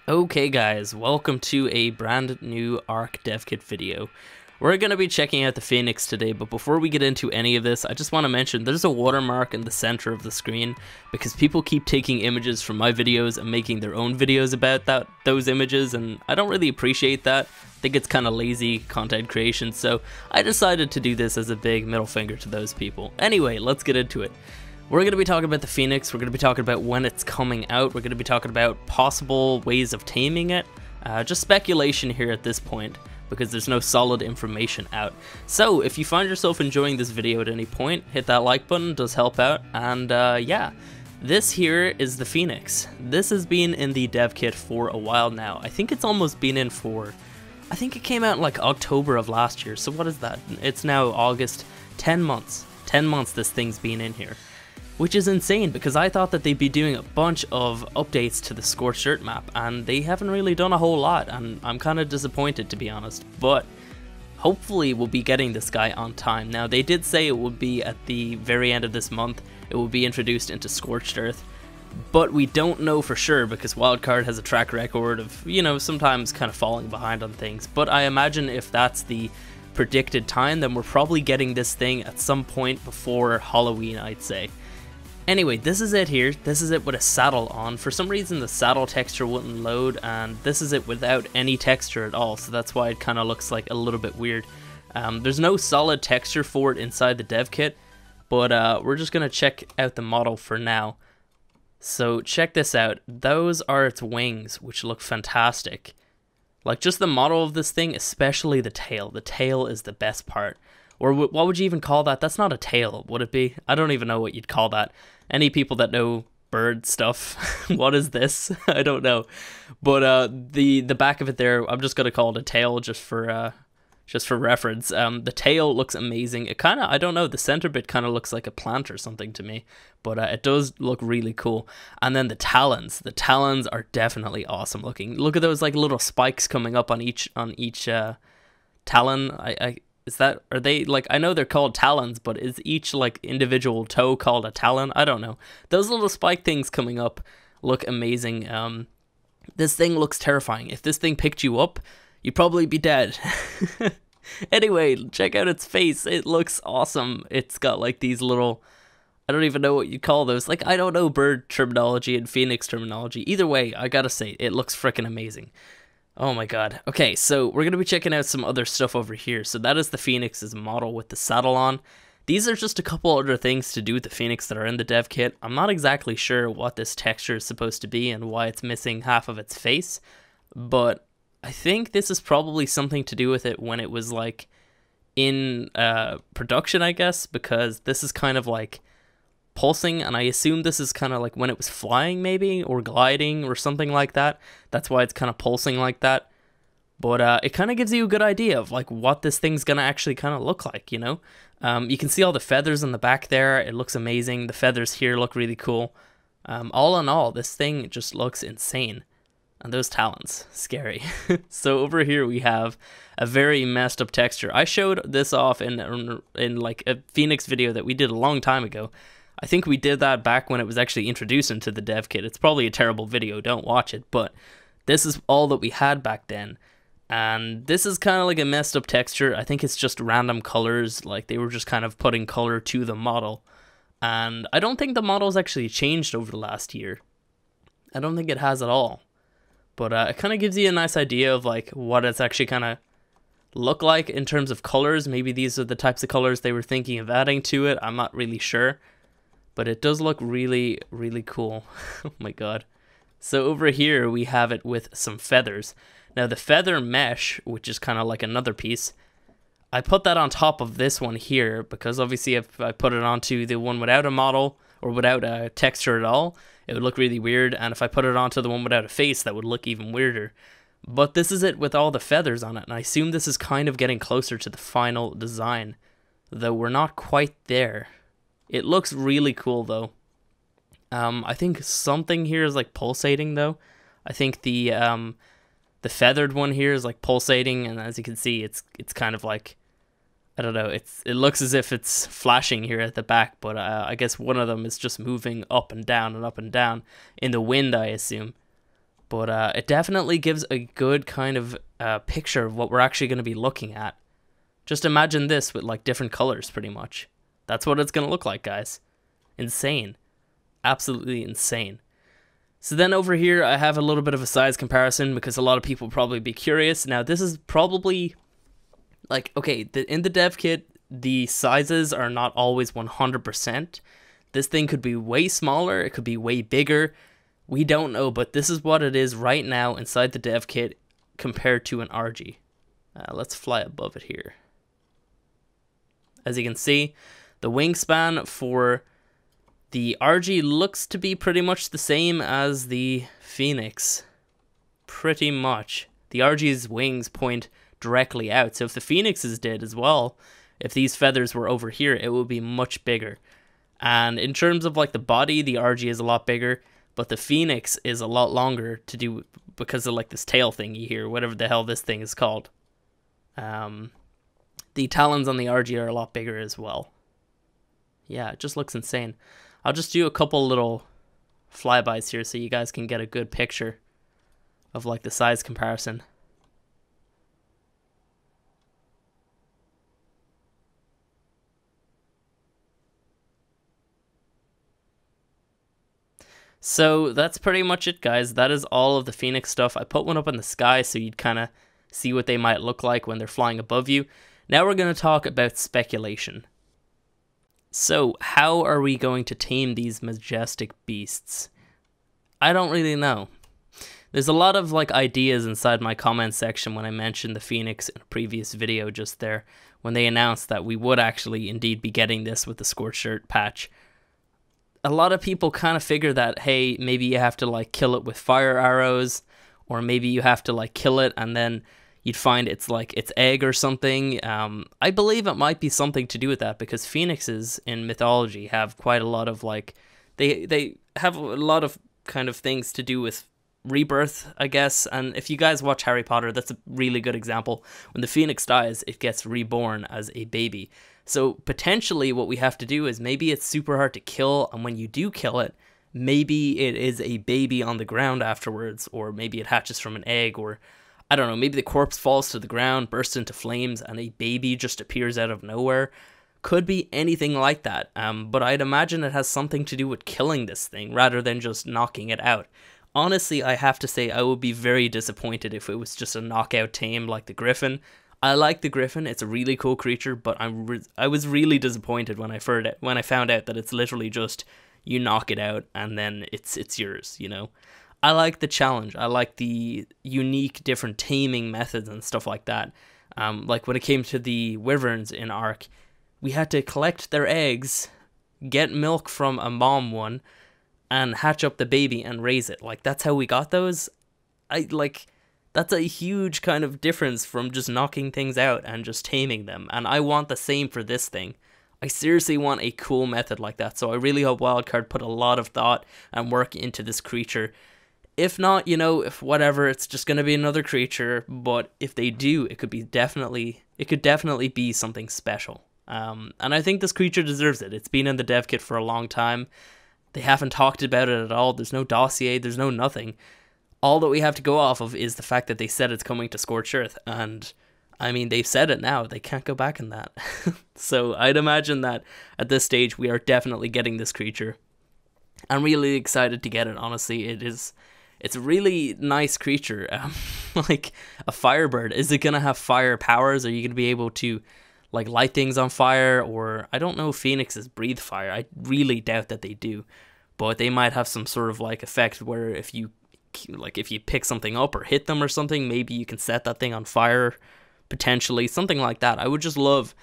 Okay guys, welcome to a brand new ARK dev kit video. We're going to be checking out the Phoenix today, but before we get into any of this, I just want to mention there's a watermark in the center of the screen because people keep taking images from my videos and making their own videos about those images, and I don't really appreciate that. I think it's kind of lazy content creation, so I decided to do this as a big middle finger to those people. Anyway, let's get into it. We're going to be talking about the Phoenix, we're going to be talking about when it's coming out, we're going to be talking about possible ways of taming it, just speculation here at this point, because there's no solid information out. So, if you find yourself enjoying this video at any point, hit that like button, it does help out, and yeah, this here is the Phoenix. This has been in the dev kit for a while now. I think it's almost been in for, I think it came out in like October of last year, so what is that? It's now August, 10 months. 10 months this thing's been in here. Which is insane because I thought that they'd be doing a bunch of updates to the Scorched Earth map, and they haven't really done a whole lot, and I'm kind of disappointed to be honest, but hopefully we'll be getting this guy on time. Now they did say it would be at the very end of this month, it will be introduced into Scorched Earth, but we don't know for sure because Wildcard has a track record of, you know, sometimes kind of falling behind on things, but I imagine if that's the predicted time, then we're probably getting this thing at some point before Halloween, I'd say. Anyway, this is it here. This is it with a saddle on. For some reason the saddle texture wouldn't load, and this is it without any texture at all, so that's why it kind of looks like a little bit weird. There's no solid texture for it inside the dev kit, but we're just going to check out the model for now. So check this out. Those are its wings, which look fantastic. Like just the model of this thing, especially the tail. The tail is the best part. Or what would you even call that? That's not a tail, would it be? I don't even know what you'd call that. Any people that know bird stuff, what is this? I don't know. But the back of it there, I'm just gonna call it a tail just for reference. The tail looks amazing. It kind of, I don't know, the center bit kind of looks like a plant or something to me, but it does look really cool. And then the talons are definitely awesome looking. Look at those like little spikes coming up on each talon. Are they like, I know they're called talons, but is each like individual toe called a talon? I don't know. Those little spike things coming up look amazing. This thing looks terrifying. If this thing picked you up, you'd probably be dead. Anyway, check out its face. It looks awesome. It's got like these little, I don't even know what you call those. Like, I don't know bird terminology and Phoenix terminology. Either way, I gotta say, it looks freaking amazing. Oh my god. Okay, so we're going to be checking out some other stuff over here. So that is the Phoenix's model with the saddle on. These are just a couple other things to do with the Phoenix that are in the dev kit. I'm not exactly sure what this texture is supposed to be and why it's missing half of its face, but I think this is probably something to do with it when it was like in production, I guess, because this is kind of like pulsing, and I assume this is kind of like when it was flying maybe, or gliding or something like that. That's why it's kind of pulsing like that. But it kind of gives you a good idea of like what this thing's gonna actually kind of look like, you know? You can see all the feathers on the back there. It looks amazing. The feathers here look really cool. All in all, this thing just looks insane. And those talons, scary. So over here we have a very messed up texture. I showed this off in like a Phoenix video that we did a long time ago. I think we did that back when it was actually introduced into the dev kit. It's probably a terrible video, don't watch it, but this is all that we had back then. And this is kind of like a messed up texture. I think it's just random colors, like they were just kind of putting color to the model. And I don't think the model's actually changed over the last year. I don't think it has at all. But it kind of gives you a nice idea of like what it's actually kind of look like in terms of colors. Maybe these are the types of colors they were thinking of adding to it. I'm not really sure. But it does look really, really cool. Oh my god. So over here we have it with some feathers. Now the feather mesh, which is kind of like another piece, I put that on top of this one here because obviously if I put it onto the one without a model or without a texture at all, it would look really weird. And if I put it onto the one without a face, that would look even weirder. But this is it with all the feathers on it, and I assume this is kind of getting closer to the final design, though we're not quite there. It looks really cool though. I think something here is like pulsating though. I think the feathered one here is like pulsating, and as you can see, it's kind of like, I don't know, it looks as if it's flashing here at the back, but I guess one of them is just moving up and down in the wind, I assume. But it definitely gives a good kind of picture of what we're actually going to be looking at. Just imagine this with like different colors pretty much. That's what it's going to look like, guys. Insane. Absolutely insane. So then over here I have a little bit of a size comparison because a lot of people will probably be curious. Now this is probably like, okay, in the dev kit the sizes are not always 100%. This thing could be way smaller, it could be way bigger. We don't know, but this is what it is right now inside the dev kit compared to an RG. Let's fly above it here. As you can see, the wingspan for the RG looks to be pretty much the same as the Phoenix. Pretty much. The RG's wings point directly out, so if the Phoenix's did as well, if these feathers were over here, it would be much bigger. And in terms of like the body, the RG is a lot bigger, but the Phoenix is a lot longer to do because of like this tail thingy here, whatever the hell this thing is called. The talons on the RG are a lot bigger as well. Yeah, it just looks insane. I'll just do a couple little flybys here so you guys can get a good picture of like the size comparison. So that's pretty much it, guys. That is all of the Phoenix stuff. I put one up in the sky so you'd kind of see what they might look like when they're flying above you. Now we're going to talk about speculation. So how are we going to tame these majestic beasts? I don't really know. There's a lot of like ideas inside my comment section when I mentioned the Phoenix in a previous video just there, when they announced that we would actually indeed be getting this with the Scorched Earth patch. A lot of people kind of figure that, hey, maybe you have to like kill it with fire arrows, or maybe you have to like kill it and then you'd find it's like its egg or something. I believe it might be something to do with that because phoenixes in mythology have quite a lot of like, they have a lot of kind of things to do with rebirth, I guess. And if you guys watch Harry Potter, that's a really good example. When the phoenix dies, it gets reborn as a baby. So potentially what we have to do is maybe it's super hard to kill, and when you do kill it, maybe it is a baby on the ground afterwards, or maybe it hatches from an egg, or I don't know, maybe the corpse falls to the ground, bursts into flames, and a baby just appears out of nowhere. Could be anything like that, but I'd imagine it has something to do with killing this thing rather than just knocking it out. Honestly, I have to say I would be very disappointed if it was just a knockout tame like the Griffin. I like the Griffin, it's a really cool creature, but I was really disappointed when I found out that it's literally just you knock it out and then it's yours, you know? I like the challenge. I like the unique different taming methods and stuff like that. Like when it came to the wyverns in ARK, we had to collect their eggs, get milk from a mom one, and hatch up the baby and raise it. Like that's how we got those. That's a huge kind of difference from just knocking things out and just taming them. And I want the same for this thing. I seriously want a cool method like that. So I really hope Wildcard put a lot of thought and work into this creature. If not, you know, if whatever, it's just going to be another creature. But if they do, it could definitely be something special. And I think this creature deserves it. It's been in the dev kit for a long time. They haven't talked about it at all. There's no dossier. There's no nothing. All that we have to go off of is the fact that they said it's coming to Scorched Earth. And, I mean, they've said it now. They can't go back in that. So I'd imagine that at this stage, we are definitely getting this creature. I'm really excited to get it, honestly. It's a really nice creature. Like a firebird. Is it going to have fire powers? Are you going to be able to like light things on fire? Or I don't know if phoenixes breathe fire. I really doubt that they do. But they might have some sort of like effect where if you pick something up or hit them or something, maybe you can set that thing on fire, potentially. Something like that. I would just love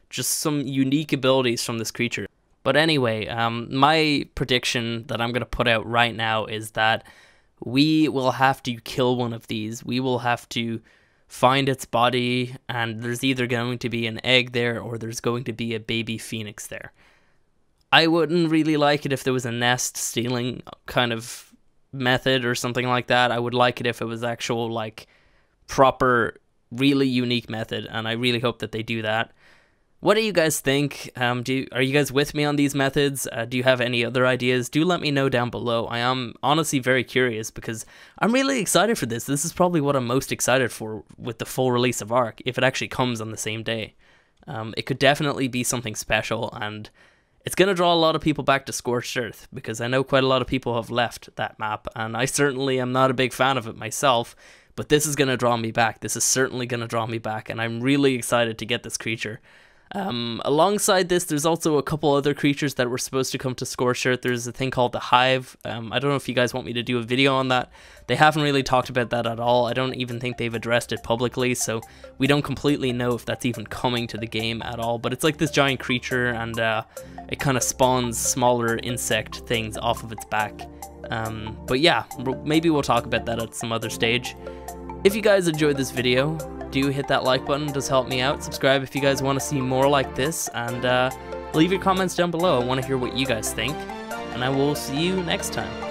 just some unique abilities from this creature. But anyway, my prediction that I'm going to put out right now is that we will have to kill one of these. We will have to find its body, and there's either going to be an egg there or there's going to be a baby phoenix there. I wouldn't really like it if there was a nest stealing kind of method or something like that. I would like it if it was actual like proper, really unique method, and I really hope that they do that. What do you guys think? Are you guys with me on these methods? Do you have any other ideas? Do let me know down below. I am honestly very curious because I'm really excited for this. This is probably what I'm most excited for with the full release of ARK, if it actually comes on the same day. It could definitely be something special, and it's going to draw a lot of people back to Scorched Earth, because I know quite a lot of people have left that map, and I certainly am not a big fan of it myself, but this is going to draw me back. This is certainly going to draw me back, and I'm really excited to get this creature. Alongside this, there's also a couple other creatures that were supposed to come to Scorched Earth. There's a thing called the Hive. I don't know if you guys want me to do a video on that. They haven't really talked about that at all. I don't even think they've addressed it publicly, so we don't completely know if that's even coming to the game at all. But it's like this giant creature, and it kind of spawns smaller insect things off of its back. But yeah, maybe we'll talk about that at some other stage. If you guys enjoyed this video, do hit that like button. It does help me out. Subscribe if you guys want to see more like this, and leave your comments down below. I want to hear what you guys think, and I will see you next time.